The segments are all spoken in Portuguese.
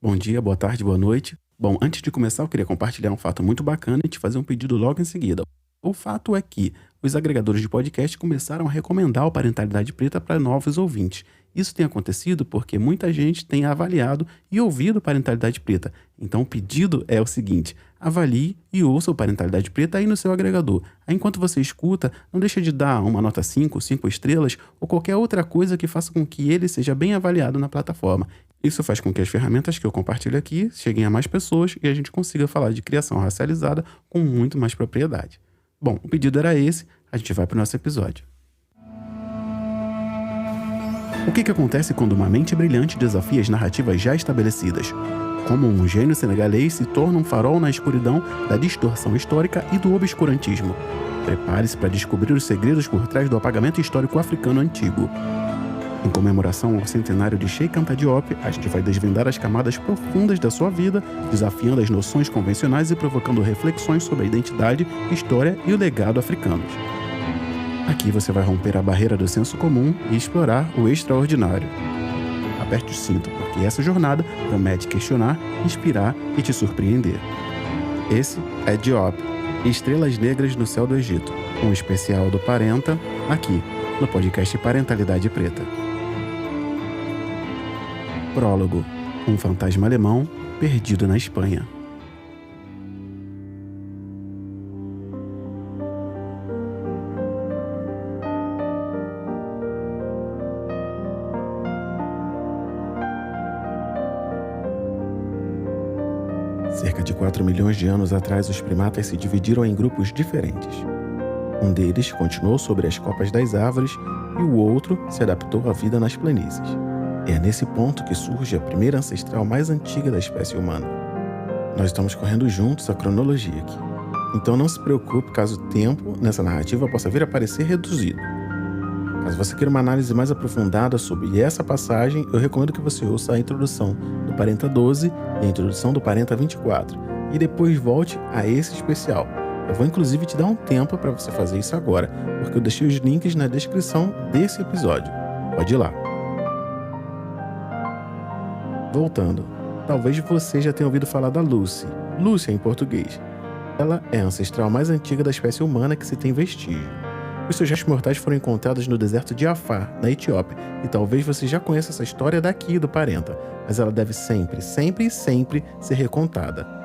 Bom dia, boa tarde, boa noite. Bom, antes de começar, eu queria compartilhar um fato muito bacana e te fazer um pedido logo em seguida. O fato é que os agregadores de podcast começaram a recomendar o Parentalidade Preta para novos ouvintes. Isso tem acontecido porque muita gente tem avaliado e ouvido Parentalidade Preta. Então o pedido é o seguinte: avalie e ouça o Parentalidade Preta aí no seu agregador. Aí, enquanto você escuta, não deixa de dar uma nota 5, 5 estrelas ou qualquer outra coisa que faça com que ele seja bem avaliado na plataforma. Isso faz com que as ferramentas que eu compartilho aqui cheguem a mais pessoas e a gente consiga falar de criação racializada com muito mais propriedade. Bom, o pedido era esse, a gente vai para o nosso episódio. O que acontece quando uma mente brilhante desafia as narrativas já estabelecidas? Como um gênio senegalês se torna um farol na escuridão da distorção histórica e do obscurantismo? Prepare-se para descobrir os segredos por trás do apagamento histórico africano antigo. Em comemoração ao centenário de Cheikh Anta Diop, a gente vai desvendar as camadas profundas da sua vida, desafiando as noções convencionais e provocando reflexões sobre a identidade, história e o legado africanos. Aqui você vai romper a barreira do senso comum e explorar o extraordinário. Aperte o cinto, porque essa jornada promete questionar, inspirar e te surpreender. Esse é Diop, Estrelas Negras no Céu do Egito, um especial do Parenta, aqui no podcast Parentalidade Preta. Prólogo: um fantasma alemão perdido na Espanha. Cerca de 4 milhões de anos atrás, os primatas se dividiram em grupos diferentes. Um deles continuou sobre as copas das árvores e o outro se adaptou à vida nas planícies. É nesse ponto que surge a primeira ancestral mais antiga da espécie humana. Nós estamos correndo juntos a cronologia aqui. Então não se preocupe caso o tempo nessa narrativa possa vir a parecer reduzido. Caso você queira uma análise mais aprofundada sobre essa passagem, eu recomendo que você ouça a introdução do Parenta 12 e a introdução do Parenta 24, e depois volte a esse especial. Eu vou inclusive te dar um tempo para você fazer isso agora, porque eu deixei os links na descrição desse episódio. Pode ir lá. Voltando, talvez você já tenha ouvido falar da Lucy. Lucy em português. Ela é a ancestral mais antiga da espécie humana que se tem vestígio. Os seus restos mortais foram encontrados no deserto de Afar, na Etiópia, e talvez você já conheça essa história daqui do Parenta, mas ela deve sempre ser recontada.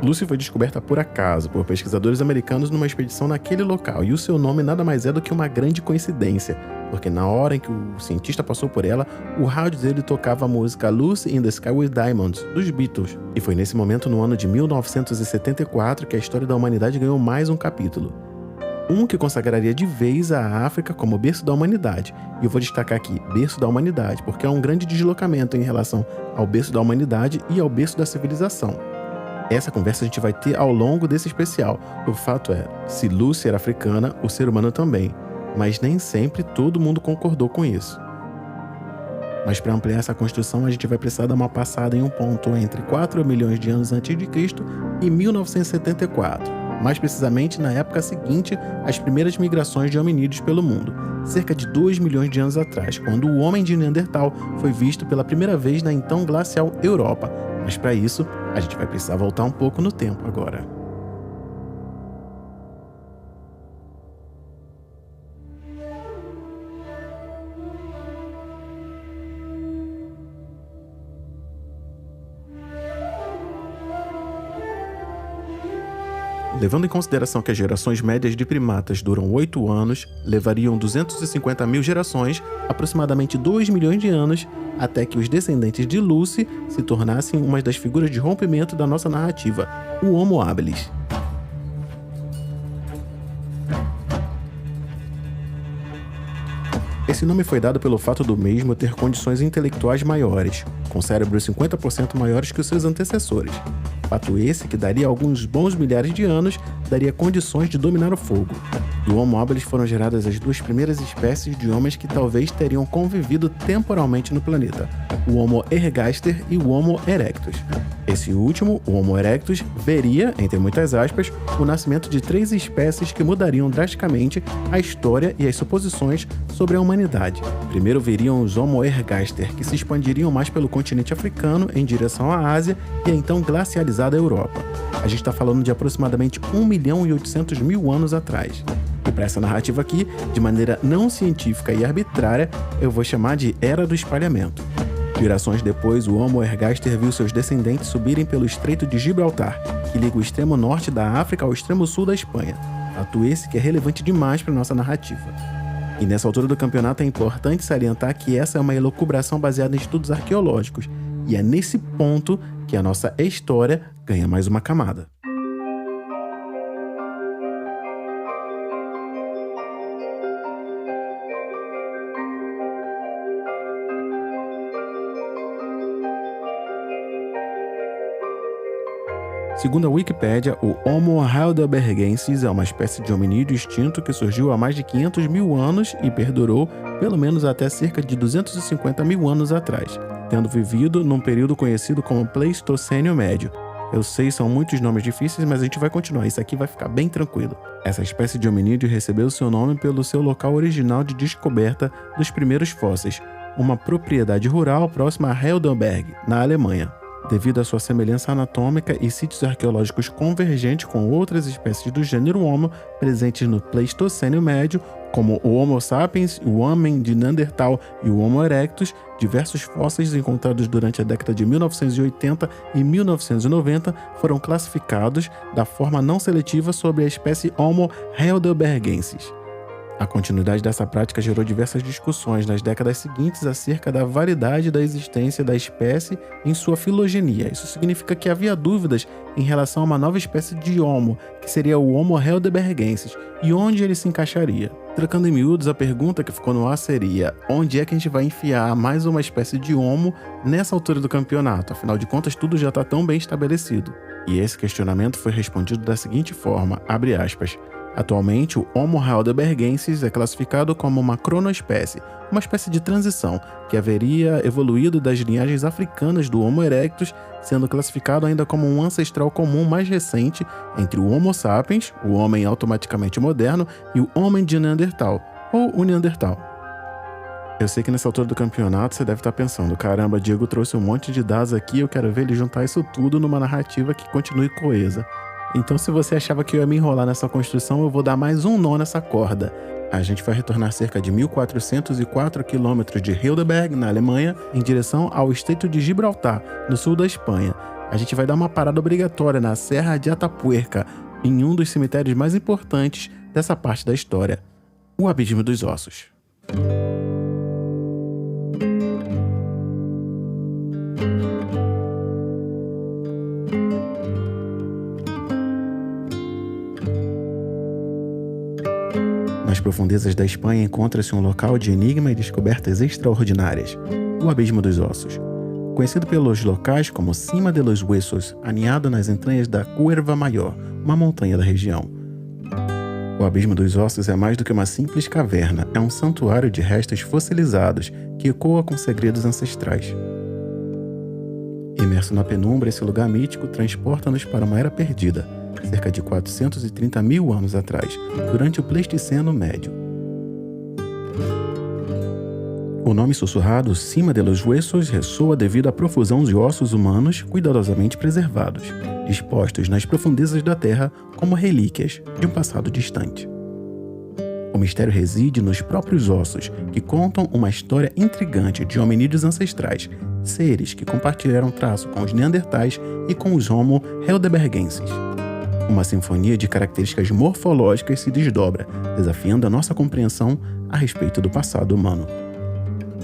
Lucy foi descoberta por acaso por pesquisadores americanos numa expedição naquele local, e o seu nome nada mais é do que uma grande coincidência, porque na hora em que o cientista passou por ela, o rádio dele tocava a música Lucy in the Sky with Diamonds, dos Beatles. E foi nesse momento, no ano de 1974, que a história da humanidade ganhou mais um capítulo. Um que consagraria de vez a África como berço da humanidade. E eu vou destacar aqui, berço da humanidade, porque há um grande deslocamento em relação ao berço da humanidade e ao berço da civilização. Essa conversa a gente vai ter ao longo desse especial. O fato é, se Lucy era africana, o ser humano também. Mas nem sempre todo mundo concordou com isso. Mas para ampliar essa construção, a gente vai precisar dar uma passada em um ponto entre 4 milhões de anos antes de Cristo e 1974. Mais precisamente na época seguinte às primeiras migrações de hominídeos pelo mundo, cerca de 2 milhões de anos atrás, quando o homem de Neandertal foi visto pela primeira vez na então glacial Europa. Mas para isso, a gente vai precisar voltar um pouco no tempo agora. Levando em consideração que as gerações médias de primatas duram 8 anos, levariam 250 mil gerações, aproximadamente 2 milhões de anos, até que os descendentes de Lucy se tornassem uma das figuras de rompimento da nossa narrativa, o Homo habilis. Esse nome foi dado pelo fato do mesmo ter condições intelectuais maiores, com cérebros 50% maiores que os seus antecessores. Fato esse que daria alguns bons milhares de anos daria condições de dominar o fogo. Do Homo habilis foram geradas as duas primeiras espécies de homens que talvez teriam convivido temporalmente no planeta, o Homo ergaster e o Homo erectus. Esse último, o Homo erectus, veria, entre muitas aspas, o nascimento de 3 espécies que mudariam drasticamente a história e as suposições sobre a humanidade. Primeiro viriam os Homo ergaster, que se expandiriam mais pelo continente africano em direção à Ásia e a então glacializada Europa. A gente está falando de aproximadamente 1.800.000 anos atrás. E para essa narrativa aqui, de maneira não científica e arbitrária, eu vou chamar de Era do Espalhamento. Gerações depois, o Homo ergaster viu seus descendentes subirem pelo Estreito de Gibraltar, que liga o extremo norte da África ao extremo sul da Espanha. Fato esse que é relevante demais para nossa narrativa. E nessa altura do campeonato é importante salientar que essa é uma elucubração baseada em estudos arqueológicos, e é nesse ponto que a nossa história ganha mais uma camada. Segundo a Wikipédia, o Homo heidelbergensis é uma espécie de hominídeo extinto que surgiu há mais de 500.000 anos e perdurou pelo menos até cerca de 250.000 anos atrás, tendo vivido num período conhecido como Pleistocênio Médio. Eu sei, são muitos nomes difíceis, mas a gente vai continuar, isso aqui vai ficar bem tranquilo. Essa espécie de hominídeo recebeu seu nome pelo seu local original de descoberta dos primeiros fósseis, uma propriedade rural próxima a Heidelberg, na Alemanha. Devido à sua semelhança anatômica e sítios arqueológicos convergentes com outras espécies do gênero Homo presentes no Pleistocênio Médio, como o Homo sapiens, o homem de Neandertal e o Homo erectus, diversos fósseis encontrados durante a década de 1980 e 1990 foram classificados da forma não seletiva sobre a espécie Homo heidelbergensis. A continuidade dessa prática gerou diversas discussões nas décadas seguintes acerca da validade da existência da espécie em sua filogenia. Isso significa que havia dúvidas em relação a uma nova espécie de Homo, que seria o Homo heidelbergensis, e onde ele se encaixaria. Trocando em miúdos, a pergunta que ficou no ar seria: onde é que a gente vai enfiar mais uma espécie de Homo nessa altura do campeonato? Afinal de contas, tudo já está tão bem estabelecido. E esse questionamento foi respondido da seguinte forma, abre aspas: atualmente, o Homo heidelbergensis é classificado como uma cronoespécie, uma espécie de transição, que haveria evoluído das linhagens africanas do Homo erectus, sendo classificado ainda como um ancestral comum mais recente entre o Homo sapiens, o homem automaticamente moderno, e o homem de Neandertal, ou o Neandertal. Eu sei que nessa altura do campeonato você deve estar pensando: caramba, Diego trouxe um monte de dados aqui, eu quero ver ele juntar isso tudo numa narrativa que continue coesa. Então, se você achava que eu ia me enrolar nessa construção, eu vou dar mais um nó nessa corda. A gente vai retornar cerca de 1.404 quilômetros de Heidelberg, na Alemanha, em direção ao Estreito de Gibraltar, no sul da Espanha. A gente vai dar uma parada obrigatória na Serra de Atapuerca, em um dos cemitérios mais importantes dessa parte da história, o Abismo dos Ossos. Nas profundezas da Espanha encontra-se um local de enigma e descobertas extraordinárias, o Abismo dos Ossos. Conhecido pelos locais como Cima de los Huesos, aninhado nas entranhas da Cuerva Maior, uma montanha da região. O Abismo dos Ossos é mais do que uma simples caverna, é um santuário de restos fossilizados que ecoa com segredos ancestrais. Imerso na penumbra, esse lugar mítico transporta-nos para uma era perdida, cerca de 430.000 anos atrás, durante o Pleistoceno Médio. O nome sussurrado Cima de los Huesos ressoa devido à profusão de ossos humanos cuidadosamente preservados, expostos nas profundezas da Terra como relíquias de um passado distante. O mistério reside nos próprios ossos, que contam uma história intrigante de hominídeos ancestrais, seres que compartilharam traço com os Neandertais e com os Homo heidelbergensis. Uma sinfonia de características morfológicas se desdobra, desafiando a nossa compreensão a respeito do passado humano.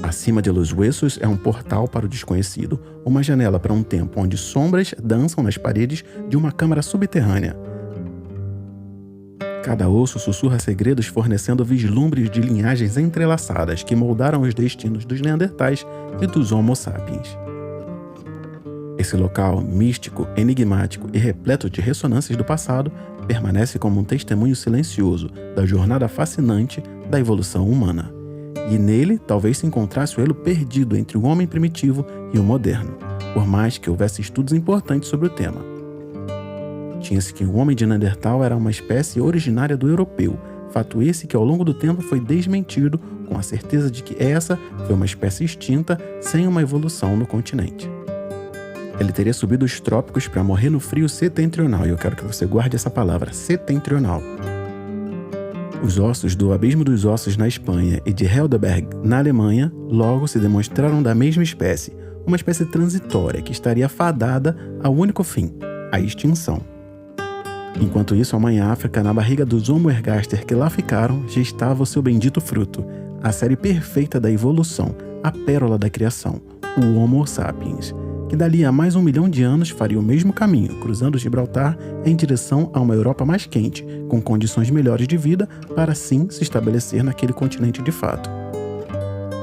Acima de los Huesos é um portal para o desconhecido, uma janela para um tempo onde sombras dançam nas paredes de uma câmara subterrânea. Cada osso sussurra segredos, fornecendo vislumbres de linhagens entrelaçadas que moldaram os destinos dos Neandertais e dos Homo sapiens. Esse local místico, enigmático e repleto de ressonâncias do passado permanece como um testemunho silencioso da jornada fascinante da evolução humana. E nele talvez se encontrasse o elo perdido entre o homem primitivo e o moderno, por mais que houvesse estudos importantes sobre o tema. Tinha-se que o homem de Neandertal era uma espécie originária do europeu, fato esse que ao longo do tempo foi desmentido com a certeza de que essa foi uma espécie extinta sem uma evolução no continente. Ele teria subido os trópicos para morrer no frio setentrional, e eu quero que você guarde essa palavra, setentrional. Os ossos do Abismo dos Ossos na Espanha e de Heidelberg na Alemanha logo se demonstraram da mesma espécie, uma espécie transitória que estaria fadada ao único fim, a extinção. Enquanto isso, a mãe África, na barriga dos Homo ergaster que lá ficaram, gestava o seu bendito fruto, a série perfeita da evolução, a pérola da criação, o Homo sapiens, que dali a mais 1 milhão de anos faria o mesmo caminho, cruzando Gibraltar em direção a uma Europa mais quente, com condições melhores de vida, para assim se estabelecer naquele continente de fato.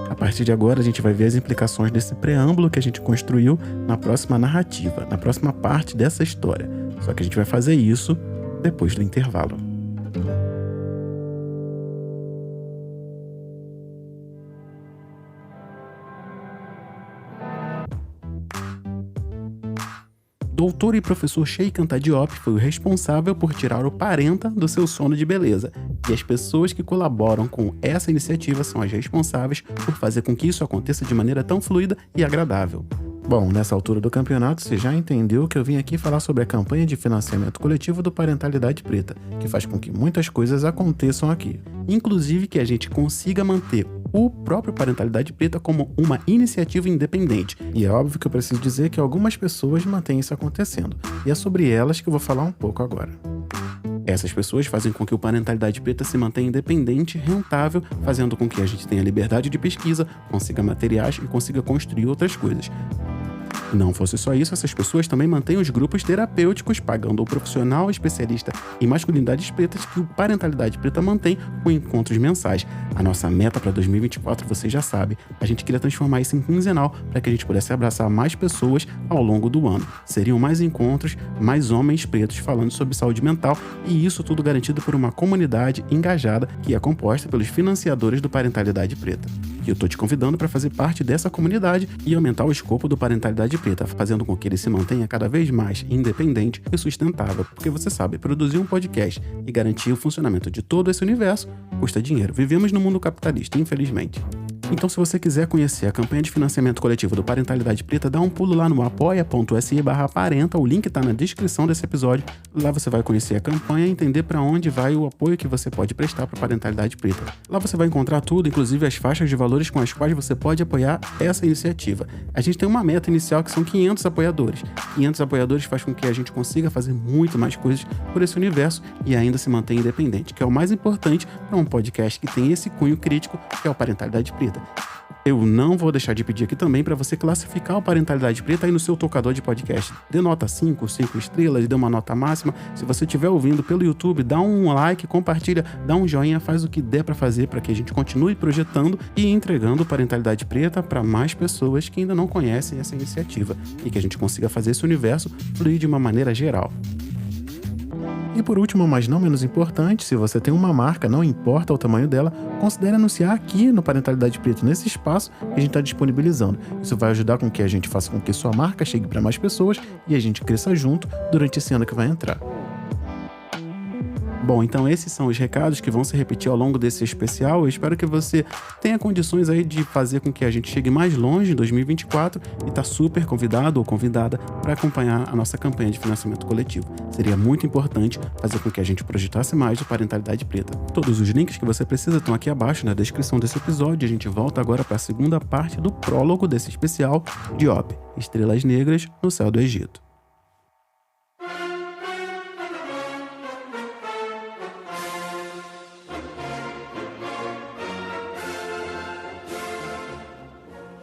A partir de agora, a gente vai ver as implicações desse preâmbulo que a gente construiu na próxima narrativa, na próxima parte dessa história. Só que a gente vai fazer isso depois do intervalo. Doutor e professor Cheikh Anta Diop foi o responsável por tirar o parenta do seu sono de beleza, e as pessoas que colaboram com essa iniciativa são as responsáveis por fazer com que isso aconteça de maneira tão fluida e agradável. Bom, nessa altura do campeonato, você já entendeu que eu vim aqui falar sobre a campanha de financiamento coletivo do Parentalidade Preta, que faz com que muitas coisas aconteçam aqui. Inclusive que a gente consiga manter o próprio Parentalidade Preta como uma iniciativa independente. E é óbvio que eu preciso dizer que algumas pessoas mantêm isso acontecendo. E é sobre elas que eu vou falar um pouco agora. Essas pessoas fazem com que o Parentalidade Preta se mantenha independente, rentável, fazendo com que a gente tenha liberdade de pesquisa, consiga materiais e consiga construir outras coisas. Não fosse só isso, essas pessoas também mantêm os grupos terapêuticos, pagando o profissional especialista em masculinidades pretas que o Parentalidade Preta mantém com encontros mensais. A nossa meta para 2024, você já sabe, a gente queria transformar isso em quinzenal para que a gente pudesse abraçar mais pessoas ao longo do ano. Seriam mais encontros, mais homens pretos falando sobre saúde mental, e isso tudo garantido por uma comunidade engajada que é composta pelos financiadores do Parentalidade Preta. E eu tô te convidando para fazer parte dessa comunidade e aumentar o escopo do Parentalidade Preta, fazendo com que ele se mantenha cada vez mais independente e sustentável, porque você sabe, produzir um podcast e garantir o funcionamento de todo esse universo custa dinheiro. Vivemos no mundo capitalista, infelizmente. Então, se você quiser conhecer a campanha de financiamento coletivo do Parentalidade Preta, dá um pulo lá no apoia.se/parenta, o link tá na descrição desse episódio. Lá você vai conhecer a campanha e entender para onde vai o apoio que você pode prestar para a Parentalidade Preta. Lá você vai encontrar tudo, inclusive as faixas de valores com as quais você pode apoiar essa iniciativa. A gente tem uma meta inicial que são 500 apoiadores. 500 apoiadores faz com que a gente consiga fazer muito mais coisas por esse universo e ainda se manter independente, que é o mais importante para um podcast que tem esse cunho crítico, que é o Parentalidade Preta. Eu não vou deixar de pedir aqui também para você classificar o Parentalidade Preta aí no seu tocador de podcast. Dê nota 5 estrelas, dê uma nota máxima. Se você estiver ouvindo pelo YouTube, dá um like, compartilha, dá um joinha, faz o que der para fazer para que a gente continue projetando e entregando Parentalidade Preta para mais pessoas que ainda não conhecem essa iniciativa e que a gente consiga fazer esse universo fluir de uma maneira geral. E por último, mas não menos importante, se você tem uma marca, não importa o tamanho dela, considere anunciar aqui no Parentalidade Preta, nesse espaço que a gente está disponibilizando. Isso vai ajudar com que a gente faça com que sua marca chegue para mais pessoas e a gente cresça junto durante esse ano que vai entrar. Bom, então esses são os recados que vão se repetir ao longo desse especial. Eu espero que você tenha condições aí de fazer com que a gente chegue mais longe em 2024 e tá super convidado ou convidada para acompanhar a nossa campanha de financiamento coletivo. Seria muito importante fazer com que a gente projetasse mais o Parentalidade Preta. Todos os links que você precisa estão aqui abaixo na descrição desse episódio. A gente volta agora para a segunda parte do prólogo desse especial, Diop, Estrelas Negras no Céu do Egito.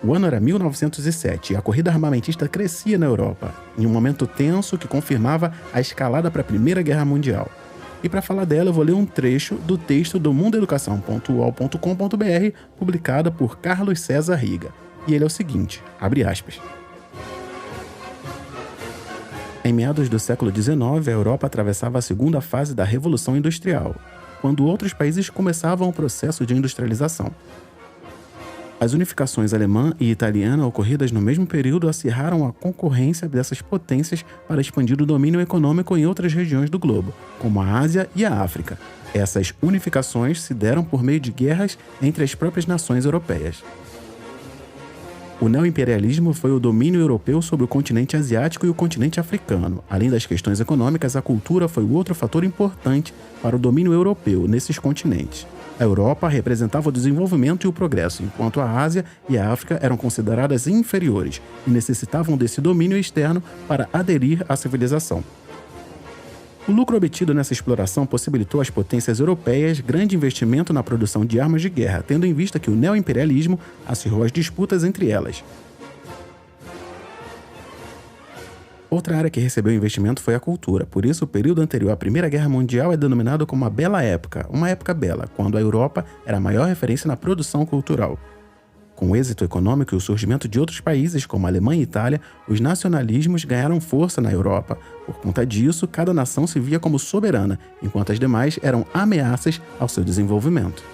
O ano era 1907 e a corrida armamentista crescia na Europa, em um momento tenso que confirmava a escalada para a Primeira Guerra Mundial. E para falar dela, eu vou ler um trecho do texto do mundoeducação.uol.com.br, publicado por Carlos César Riga. E ele é o seguinte, abre aspas. Em meados do século XIX, a Europa atravessava a segunda fase da Revolução Industrial, quando outros países começavam o processo de industrialização. As unificações alemã e italiana ocorridas no mesmo período acirraram a concorrência dessas potências para expandir o domínio econômico em outras regiões do globo, como a Ásia e a África. Essas unificações se deram por meio de guerras entre as próprias nações europeias. O neoimperialismo foi o domínio europeu sobre o continente asiático e o continente africano. Além das questões econômicas, a cultura foi o outro fator importante para o domínio europeu nesses continentes. A Europa representava o desenvolvimento e o progresso, enquanto a Ásia e a África eram consideradas inferiores e necessitavam desse domínio externo para aderir à civilização. O lucro obtido nessa exploração possibilitou às potências europeias grande investimento na produção de armas de guerra, tendo em vista que o neoimperialismo acirrou as disputas entre elas. Outra área que recebeu investimento foi a cultura, por isso o período anterior à Primeira Guerra Mundial é denominado como a Bela Época, uma época bela, quando a Europa era a maior referência na produção cultural. Com o êxito econômico e o surgimento de outros países, como a Alemanha e Itália, os nacionalismos ganharam força na Europa. Por conta disso, cada nação se via como soberana, enquanto as demais eram ameaças ao seu desenvolvimento.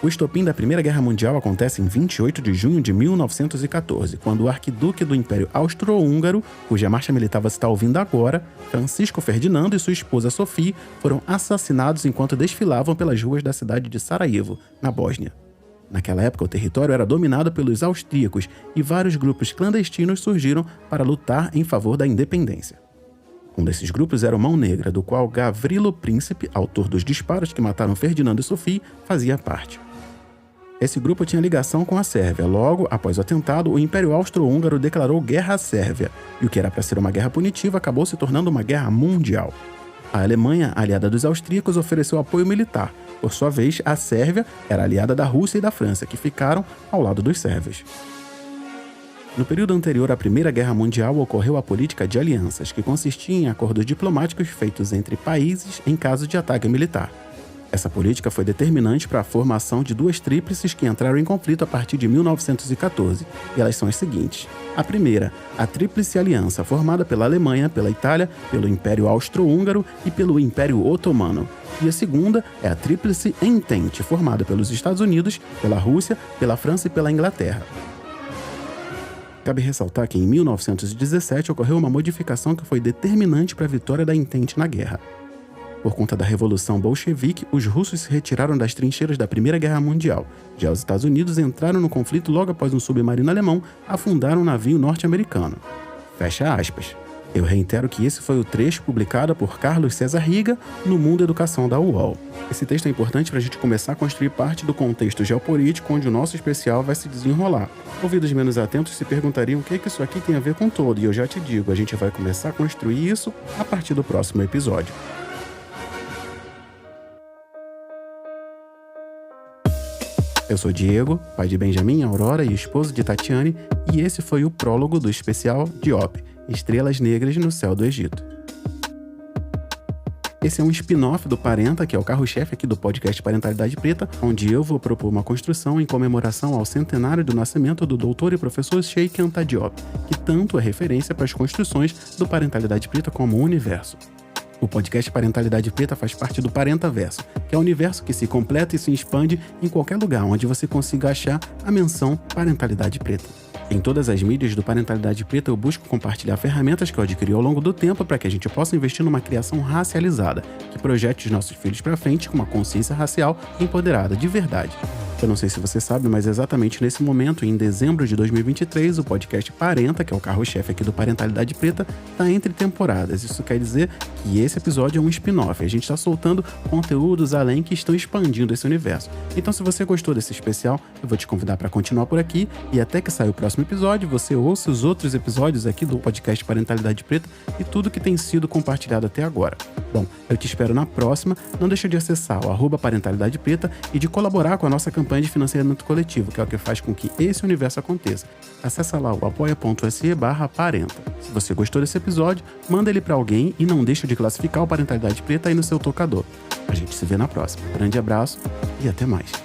O estopim da Primeira Guerra Mundial acontece em 28 de junho de 1914, quando o arquiduque do Império Austro-Húngaro, cuja marcha militar você está ouvindo agora, Francisco Ferdinando e sua esposa Sofia, foram assassinados enquanto desfilavam pelas ruas da cidade de Sarajevo, na Bósnia. Naquela época, o território era dominado pelos austríacos e vários grupos clandestinos surgiram para lutar em favor da independência. Um desses grupos era o Mão Negra, do qual Gavrilo Príncipe, autor dos disparos que mataram Ferdinando e Sofia, fazia parte. Esse grupo tinha ligação com a Sérvia. Logo, após o atentado, o Império Austro-Húngaro declarou guerra à Sérvia, e o que era para ser uma guerra punitiva acabou se tornando uma guerra mundial. A Alemanha, aliada dos austríacos, ofereceu apoio militar. Por sua vez, a Sérvia era aliada da Rússia e da França, que ficaram ao lado dos sérvios. No período anterior à Primeira Guerra Mundial, ocorreu a política de alianças, que consistia em acordos diplomáticos feitos entre países em caso de ataque militar. Essa política foi determinante para a formação de duas tríplices que entraram em conflito a partir de 1914, e elas são as seguintes. A primeira, a Tríplice Aliança, formada pela Alemanha, pela Itália, pelo Império Austro-Húngaro e pelo Império Otomano. E a segunda é a Tríplice Entente, formada pelos Estados Unidos, pela Rússia, pela França e pela Inglaterra. Cabe ressaltar que em 1917 ocorreu uma modificação que foi determinante para a vitória da Entente na guerra. Por conta da Revolução Bolchevique, os russos se retiraram das trincheiras da Primeira Guerra Mundial. Já os Estados Unidos entraram no conflito logo após um submarino alemão afundar um navio norte-americano. Fecha aspas. Eu reitero que esse foi o trecho publicado por Carlos César Riga no Mundo Educação da UOL. Esse texto é importante para a gente começar a construir parte do contexto geopolítico onde o nosso especial vai se desenrolar. Ouvidos menos atentos se perguntariam o que isso aqui tem a ver com todo, e eu já te digo, a gente vai começar a construir isso a partir do próximo episódio. Eu sou Diego, pai de Benjamin, Aurora e esposo de Tatiane, e esse foi o prólogo do especial Diop, Estrelas Negras no Céu do Egito. Esse é um spin-off do Parenta, que é o carro-chefe aqui do podcast Parentalidade Preta, onde eu vou propor uma construção em comemoração ao centenário do nascimento do doutor e professor Cheikh Anta Diop, que tanto é referência para as construções do Parentalidade Preta como o universo. O podcast Parentalidade Preta faz parte do Parentaverso, que é o universo que se completa e se expande em qualquer lugar onde você consiga achar a menção Parentalidade Preta. Em todas as mídias do Parentalidade Preta eu busco compartilhar ferramentas que eu adquiri ao longo do tempo para que a gente possa investir numa criação racializada, que projete os nossos filhos para frente com uma consciência racial empoderada de verdade. Eu não sei se você sabe, mas exatamente nesse momento, em dezembro de 2023, o podcast Parenta, que é o carro-chefe aqui do Parentalidade Preta, está entre temporadas. Isso quer dizer que esse episódio é um spin-off. A gente está soltando conteúdos além que estão expandindo esse universo. Então, se você gostou desse especial, eu vou te convidar para continuar por aqui e até que saia o próximo episódio, você ouça os outros episódios aqui do podcast Parentalidade Preta e tudo que tem sido compartilhado até agora. Bom, eu te espero na próxima. Não deixa de acessar o @Parentalidade Preta e de colaborar com a nossa campanha de financiamento coletivo, que é o que faz com que esse universo aconteça. Acessa lá o apoia.se/parenta. Se você gostou desse episódio, manda ele para alguém e não deixa de classificar o Parentalidade Preta aí no seu tocador. A gente se vê na próxima. Grande abraço e até mais.